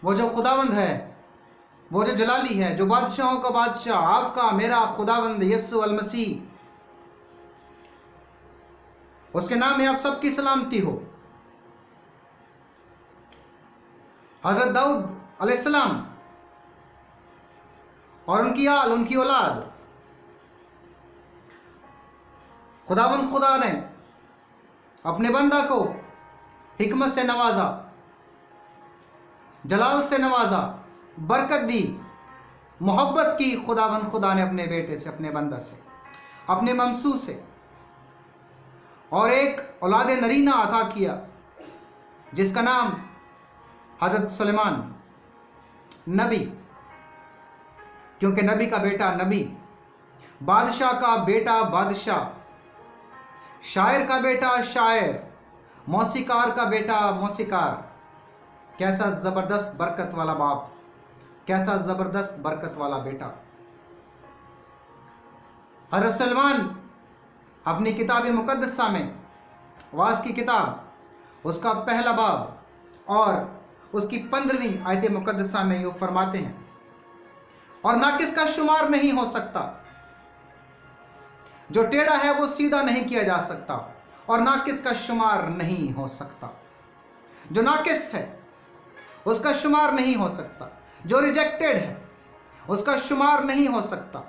وہ جو خداوند ہے، وہ جو جلالی ہے، جو بادشاہوں کا بادشاہ، آپ کا میرا خداوند یسوع المسیح، اس کے نام میں آپ سب کی سلامتی ہو۔ حضرت داؤد علیہ السلام اور ان کی آل، ان کی اولاد، خداوند خدا نے اپنے بندہ کو حکمت سے نوازا، جلال سے نوازا، برکت دی، محبت کی خداوند خدا نے اپنے بیٹے سے، اپنے بندہ سے، اپنے ممسو سے، اور ایک اولاد نرینہ عطا کیا جس کا نام حضرت سلیمان، نبی، کیونکہ نبی کا بیٹا نبی، بادشاہ کا بیٹا بادشاہ، شاعر کا بیٹا شاعر، موسیقار کا بیٹا موسیقار۔ کیسا زبردست برکت والا باپ، کیسا زبردست برکت والا بیٹا۔ حضرت سلیمان اپنی کتاب مقدسہ میں، واعظ کی کتاب، اس کا پہلا باب اور اس کی 15ویں آیت مقدسہ میں یہ فرماتے ہیں، اور ناقص کا شمار نہیں ہو سکتا، جو ٹیڑھا ہے وہ سیدھا نہیں کیا جا سکتا، اور ناقص کا شمار نہیں ہو سکتا۔ جو ناقص ہے اس کا شمار نہیں ہو سکتا، جو ریجیکٹڈ ہے اس کا شمار نہیں ہو سکتا،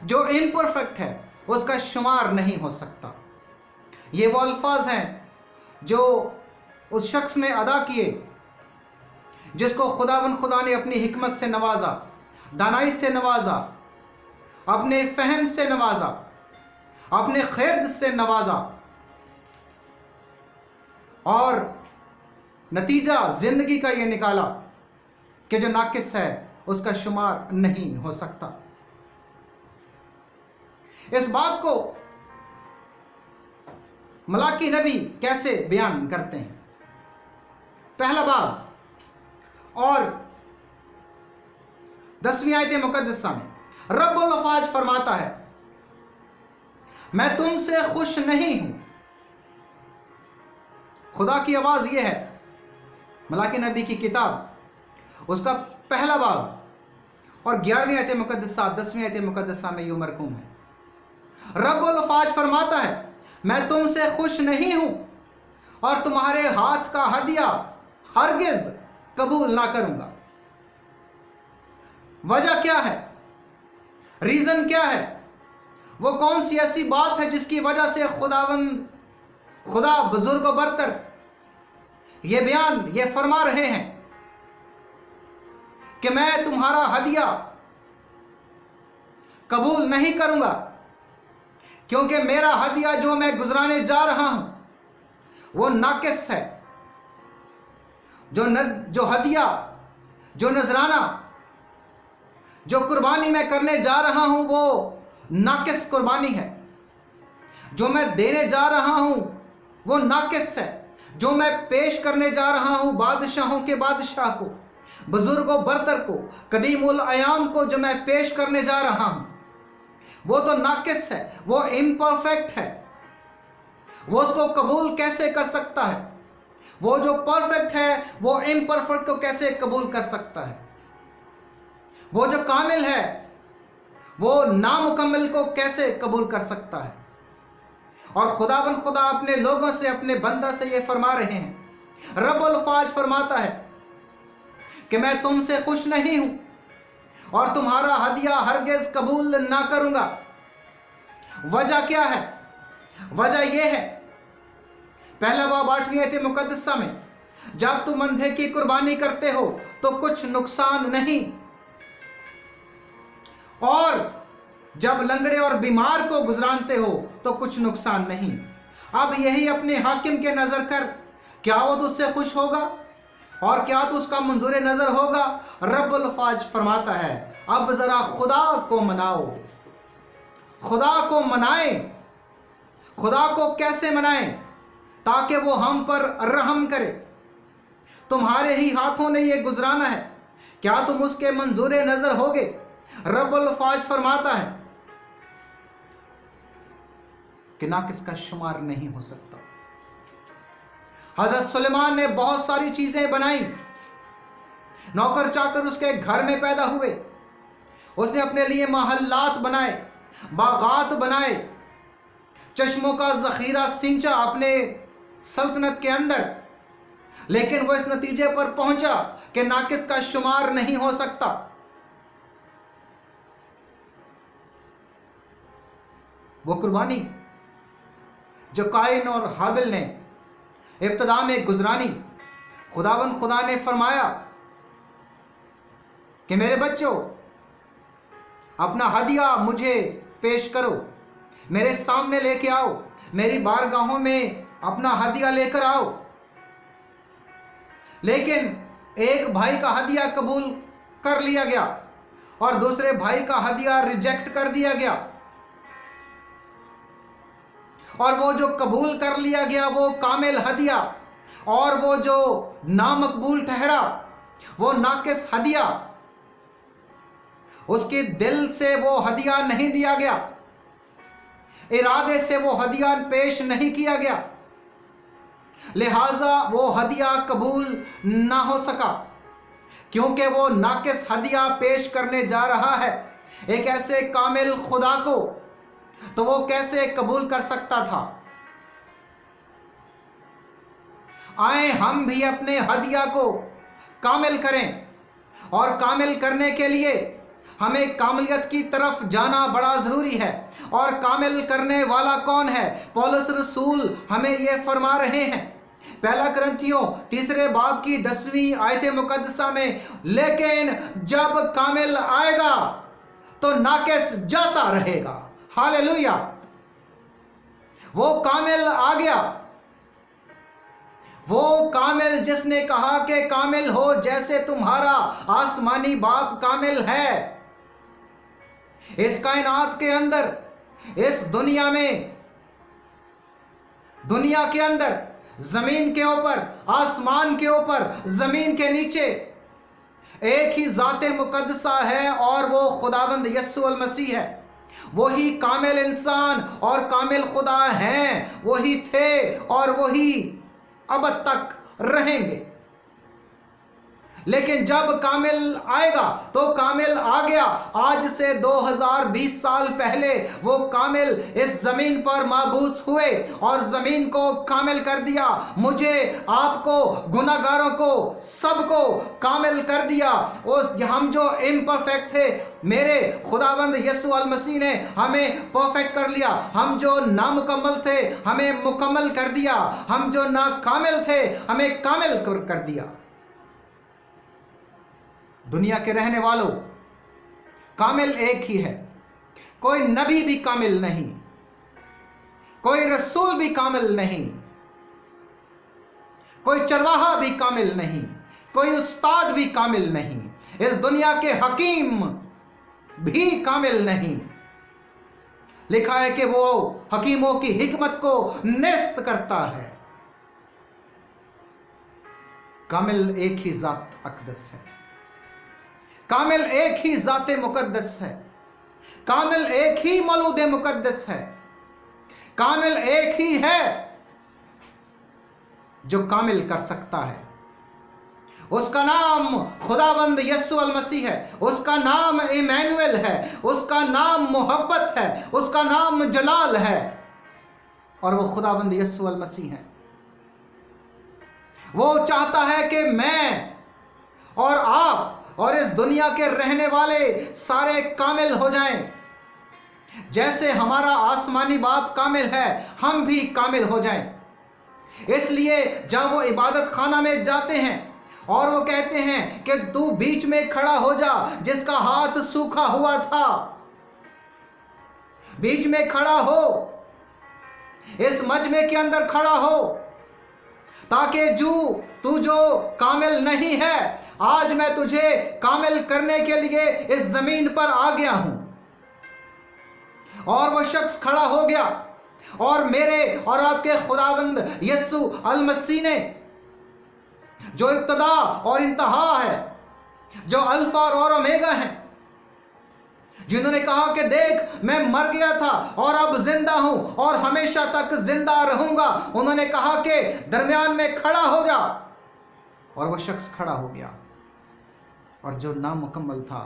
جو امپرفیکٹ ہے اس کا شمار نہیں ہو سکتا۔ یہ وہ الفاظ ہیں جو اس شخص نے ادا کیے جس کو خداوند خدا نے اپنی حکمت سے نوازا، دانائی سے نوازا، اپنے فہم سے نوازا، اپنے خیر سے نوازا، اور نتیجہ زندگی کا یہ نکالا کہ جو ناقص ہے اس کا شمار نہیں ہو سکتا۔ اس بات کو ملاکی نبی کیسے بیان کرتے ہیں؟ پہلا باب اور 10ویں آیت مقدسہ میں رب الافواج فرماتا ہے، میں تم سے خوش نہیں ہوں۔ خدا کی آواز یہ ہے، ملاکی نبی کی کتاب، اس کا پہلا باب اور 11ویں آیت مقدسہ، 10ویں آیت مقدسہ میں یوں مرقوم ہے، رب الافواج فرماتا ہے، میں تم سے خوش نہیں ہوں اور تمہارے ہاتھ کا ہدیہ ہرگز قبول نہ کروں گا۔ وجہ کیا ہے؟ ریزن کیا ہے؟ وہ کون سی ایسی بات ہے جس کی وجہ سے خدا بزرگ و برتر یہ بیان، یہ فرما رہے ہیں کہ میں تمہارا ہدیہ قبول نہیں کروں گا، کیونکہ میرا ہدیہ جو میں گزرانے جا رہا ہوں وہ ناقص ہے۔ جو ہدیہ، جو نذرانہ، جو قربانی میں کرنے جا رہا ہوں وہ ناقص قربانی ہے۔ جو میں دینے جا رہا ہوں وہ ناقص ہے۔ جو میں پیش کرنے جا رہا ہوں بادشاہوں کے بادشاہ کو، بزرگ و برتر کو، قدیم الایام کو جو میں پیش کرنے جا رہا ہوں وہ تو ناقص ہے، وہ امپرفیکٹ ہے۔ وہ اس کو قبول کیسے کر سکتا ہے؟ وہ جو پرفیکٹ ہے وہ امپرفیکٹ کو کیسے قبول کر سکتا ہے؟ وہ جو کامل ہے وہ نامکمل کو کیسے قبول کر سکتا ہے؟ اور خداوند خدا اپنے لوگوں سے، اپنے بندہ سے یہ فرما رہے ہیں، رب الافواج فرماتا ہے کہ میں تم سے خوش نہیں ہوں اور تمہارا ہدیہ ہرگز قبول نہ کروں گا۔ وجہ کیا ہے؟ وجہ یہ ہے، پہلا باب 8ویں آیت مقدسہ میں، جب تم اندھے کی قربانی کرتے ہو تو کچھ نقصان نہیں، اور جب لنگڑے اور بیمار کو گزرانتے ہو تو کچھ نقصان نہیں۔ اب یہی اپنے حاکم کے نظر کر، کیا وہ تجھ سے خوش ہوگا اور کیا تو اس کا منظور نظر ہوگا؟ رب الافواج فرماتا ہے، اب ذرا خدا کو مناؤ۔ خدا کو منائیں۔ خدا کو کیسے منائیں؟ تاکہ وہ ہم پر رحم کرے۔ تمہارے ہی ہاتھوں نے یہ گزرانا ہے، کیا تم اس کے منظور نظر ہوگے؟ رب الافواج فرماتا ہے کہ ناقص کا شمار نہیں ہو سکتا۔ حضرت سلیمان نے بہت ساری چیزیں بنائیں، नौकर चाकर उसके घर में पैदा हुए। उसने अपने लिए महल्लात बनाए, बागात बनाए, चश्मों का जखीरा सिंचा अपने सल्तनत के अंदर, लेकिन वो इस नतीजे पर पहुंचा कि नाकिस का शुमार नहीं हो सकता। वो कुर्बानी जो काइन और हाबिल ने इब्तिदा में गुजरानी, खुदा ने फरमाया कि मेरे बच्चों, अपना हदिया मुझे पेश करो, मेरे सामने लेके आओ, मेरी बारगाहों में अपना हदिया लेकर आओ। लेकिन एक भाई का हदिया कबूल कर लिया गया और दूसरे भाई का हदिया रिजेक्ट कर दिया गया, और वो जो कबूल कर लिया गया वो कामिल हदिया, और वो जो नामकबूल ठहरा वो नाकिस हदिया, उसके दिल से वो हदिया नहीं दिया गया, इरादे से वो हदिया पेश नहीं किया गया, लिहाजा वो हदिया कबूल ना हो सका, क्योंकि वो नाकिस हदिया पेश करने जा रहा है एक ऐसे कामिल खुदा को, तो वो कैसे कबूल कर सकता था। आए हम भी अपने हदिया को कामिल करें, और कामिल करने के लिए हमें कामिलियत की तरफ जाना बड़ा ज़रूरी है। और कामिल करने वाला कौन है? पौलुस रसूल हमें यह फरमा रहे हैं पहला कुरिन्थियों 3 बाब की 10वीं आयत मुकद्दसा में, लेकिन जब कामिल आएगा तो नाकिस जाता रहेगा। हालेलुया! वो कामिल आ गया, वो कामिल जिसने कहा कि कामिल हो जैसे तुम्हारा आसमानी बाप कामिल है। इस कायनात के अंदर, इस दुनिया में, दुनिया के अंदर, जमीन के ऊपर, आसमान के ऊपर, जमीन के नीचे एक ही ज़ाते मुकद्दसा है, और वो खुदावंद यस्सु अल मसीह है। वही कामिल इंसान और कामिल खुदा हैं, वही थे और वही अब तक रहेंगे। लेकिन जब कामिल आएगा तो कामिल आ गया। आज से 2020 साल पहले वो कामिल इस जमीन पर माबूस हुए और जमीन को कामिल कर दिया। मुझे, आपको, गुनाहगारों को, सबको कामिल कर दिया। और हम जो इम्परफेक्ट थे, मेरे खुदावंद यस्सु अल मसीह ने हमें परफेक्ट कर लिया। हम जो नामुकम्मल थे हमें मुकम्मल कर दिया। हम जो नाकामिल थे हमें कामिल कर दिया। दुनिया के रहने वालों, कामिल एक ही है। कोई नबी भी कामिल नहीं, कोई रसूल भी कामिल नहीं, कोई चरवाहा भी कामिल नहीं, कोई उस्ताद भी कामिल नहीं, इस दुनिया के हकीम भी कामिल नहीं। लिखा है कि वो हकीमों की हिकमत को नेस्त करता है। कामिल एक ही ज़ात अक़दस है, कामिल एक ही ज़ाते मुकद्दस है, कामिल एक ही मौलूद मुकद्दस है, कामिल एक ही है जो कामिल कर सकता है। उसका नाम खुदावंद यस्सु अल मसीह है, उसका नाम इमैनुएल है, उसका नाम मोहब्बत है, उसका नाम जलाल है, और वो खुदावंद यस्सु अल मसीह है। वो चाहता है कि मैं और आप और इस दुनिया के रहने वाले सारे कामिल हो जाएं। जैसे हमारा आसमानी बाप कामिल है, हम भी कामिल हो जाएं। इसलिए जब वो इबादत खाना में जाते हैं और वो कहते हैं कि तू बीच में खड़ा हो जा, जिसका हाथ सूखा हुआ था, बीच में खड़ा हो, इस मजमे के अंदर खड़ा हो, ताकि तू जो कामिल नहीं है, आज मैं तुझे कामिल करने के लिए इस जमीन पर आ गया हूं। और वह शख्स खड़ा हो गया, और मेरे और आपके खुदावंद यस्सु अल मसीह ने, जो इब्तिदा और इंतहा है, जो अल्फा और ओमेगा है, जिन्होंने कहा कि देख मैं मर गया था और अब जिंदा हूं और हमेशा तक जिंदा रहूंगा, उन्होंने कहा कि दरमियान में खड़ा हो जा, और वह शख्स खड़ा हो गया। और जो नामुकम्मल था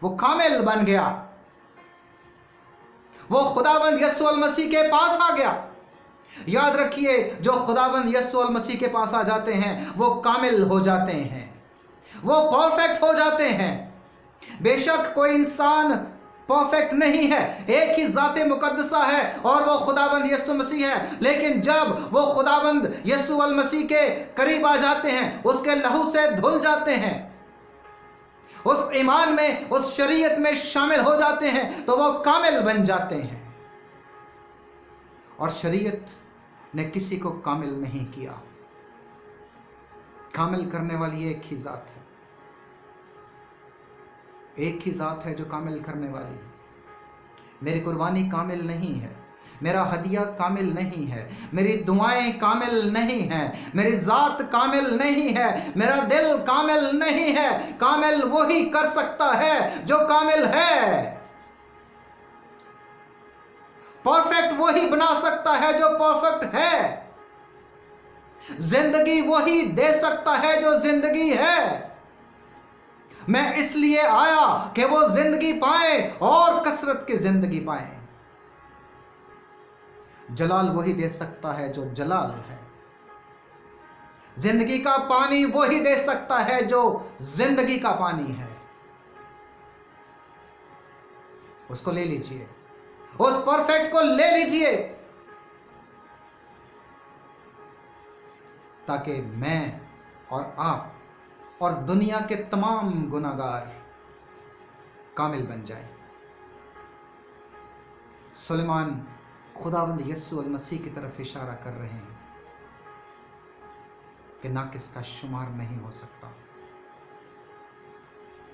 वो कामिल बन गया। वो खुदाबंद यीशु मसीह के पास आ गया। याद रखिए, जो खुदाबंद यीशु मसीह के पास आ जाते हैं वो कामिल हो जाते हैं, वो परफेक्ट हो जाते हैं। बेशक कोई इंसान परफेक्ट नहीं है, एक ही ज़ाते मुकद्दसा है और वो खुदाबंद यीशु मसीह है। लेकिन जब वो खुदाबंद यीशु मसीह के करीब आ जाते हैं, उसके लहू से धुल जाते हैं, उस ईमान में, उस शरीयत में शामिल हो जाते हैं, तो वो कामिल बन जाते हैं। और शरीयत ने किसी को कामिल नहीं किया। कामिल करने वाली एक ही ज़ात है, एक ही ज़ात है जो कामिल करने वाली है। मेरी कुर्बानी कामिल नहीं है, मेरा हदिया कामिल नहीं है, मेरी दुआएं कामिल नहीं हैं, मेरी ज़ात कामिल नहीं है, मेरा दिल कामिल नहीं है। कामिल वही कर सकता है जो कामिल है। परफेक्ट वही बना सकता है जो परफेक्ट है। जिंदगी वही दे सकता है जो जिंदगी है। मैं इसलिए आया कि वो जिंदगी पाए और कसरत की जिंदगी पाए। जलाल वही दे सकता है जो जलाल है। जिंदगी का पानी वही दे सकता है जो जिंदगी का पानी है। उसको ले लीजिए, उस परफेक्ट को ले लीजिए, ताकि मैं और आप और दुनिया के तमाम गुनाहगार कामिल बन जाएं। सुलेमान खुदावंद यीशु मसीह की तरफ इशारा कर रहे हैं कि नाकिस का शुमार नहीं हो सकता।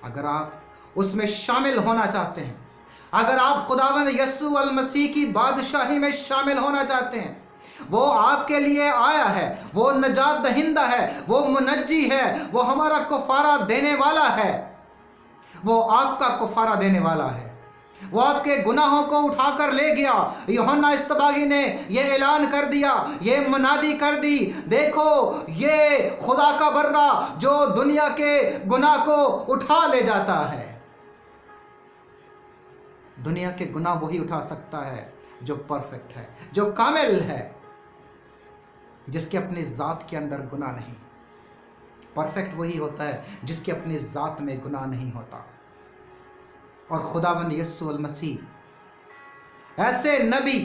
अगर आप उसमें शामिल होना चाहते हैं, अगर आप खुदावंद यीशु मसीह की बादशाही में शामिल होना चाहते हैं, वो आपके लिए आया है, वो नजात दहिंदा है, वो मुनज्जी है, वो हमारा कुफारा देने वाला है, वो आपका कुफारा देने वाला है, वो आपके गुनाहों को उठाकर ले गया। यूहन्ना इस्तबागी ने ये ऐलान कर दिया, ये मुनादी कर दी, देखो ये खुदा का बर्रा जो दुनिया के गुनाह को उठा ले जाता है। दुनिया के गुनाह वही उठा सकता है जो परफेक्ट है, जो कामिल है, जिसके अपनी ज़ात के अंदर गुनाह नहीं। परफेक्ट वही होता है जिसकी अपनी ज़ात में गुनाह नहीं होता। और खुदावंद यीशु मसीह ऐसे नबी,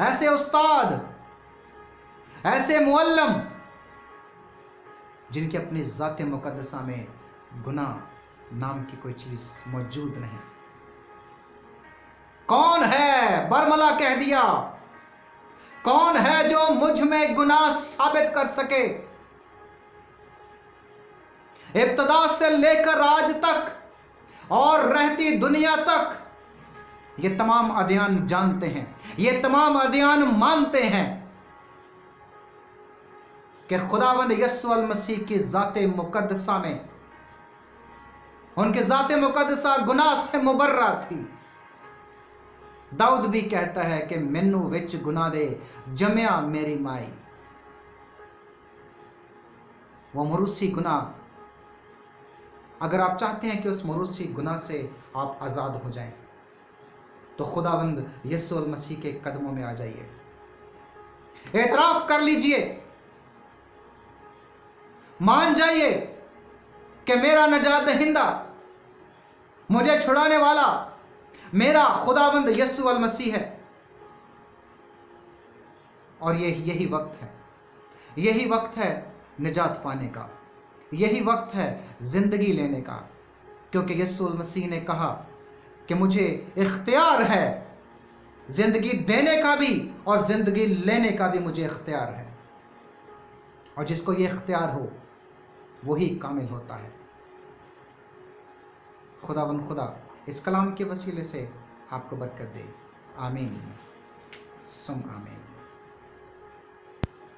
ऐसे उस्ताद, ऐसे मुअल्लम जिनकी अपनी ज़ात मुकद्दसा में गुनाह नाम की कोई चीज़ मौजूद नहीं। कौन है, बरमला कह दिया, कौन है जो मुझ में गुनाह साबित कर सके। इब्तदा से लेकर आज तक और रहती दुनिया तक ये तमाम अदियान जानते हैं, ये तमाम अदियान मानते हैं कि खुदावंद यीशु मसीह की ज़ाते मुकद्दसा में, उनकी ज़ाते मुकद्दसा गुनाह से मुबर्रा थी। दाऊद भी कहता है कि मैनू विच गुनाह दे जमया मेरी माई। वो मरूसी गुनाह, अगर आप चाहते हैं कि उस मरूसी गुनाह से आप आज़ाद हो जाएं, तो खुदावंद यीशु मसीह के कदमों में आ जाइए। एतराफ़ कर लीजिए, मान जाइए कि मेरा नजात दहिंदा, मुझे छुड़ाने वाला मेरा खुदावंद यीशु मसीह है। और यही वक्त है, यही वक्त है निजात पाने का, यही वक्त है जिंदगी लेने का, क्योंकि यीशु मसीह ने कहा कि मुझे इख्तियार है जिंदगी देने का भी और जिंदगी लेने का भी मुझे इख्तियार है। और जिसको ये इख्तियार हो वही कामिल होता है। खुदावंद खुदा इस कलाम के वसीले से आपको बरकत दे। आमीन सुम आमीन।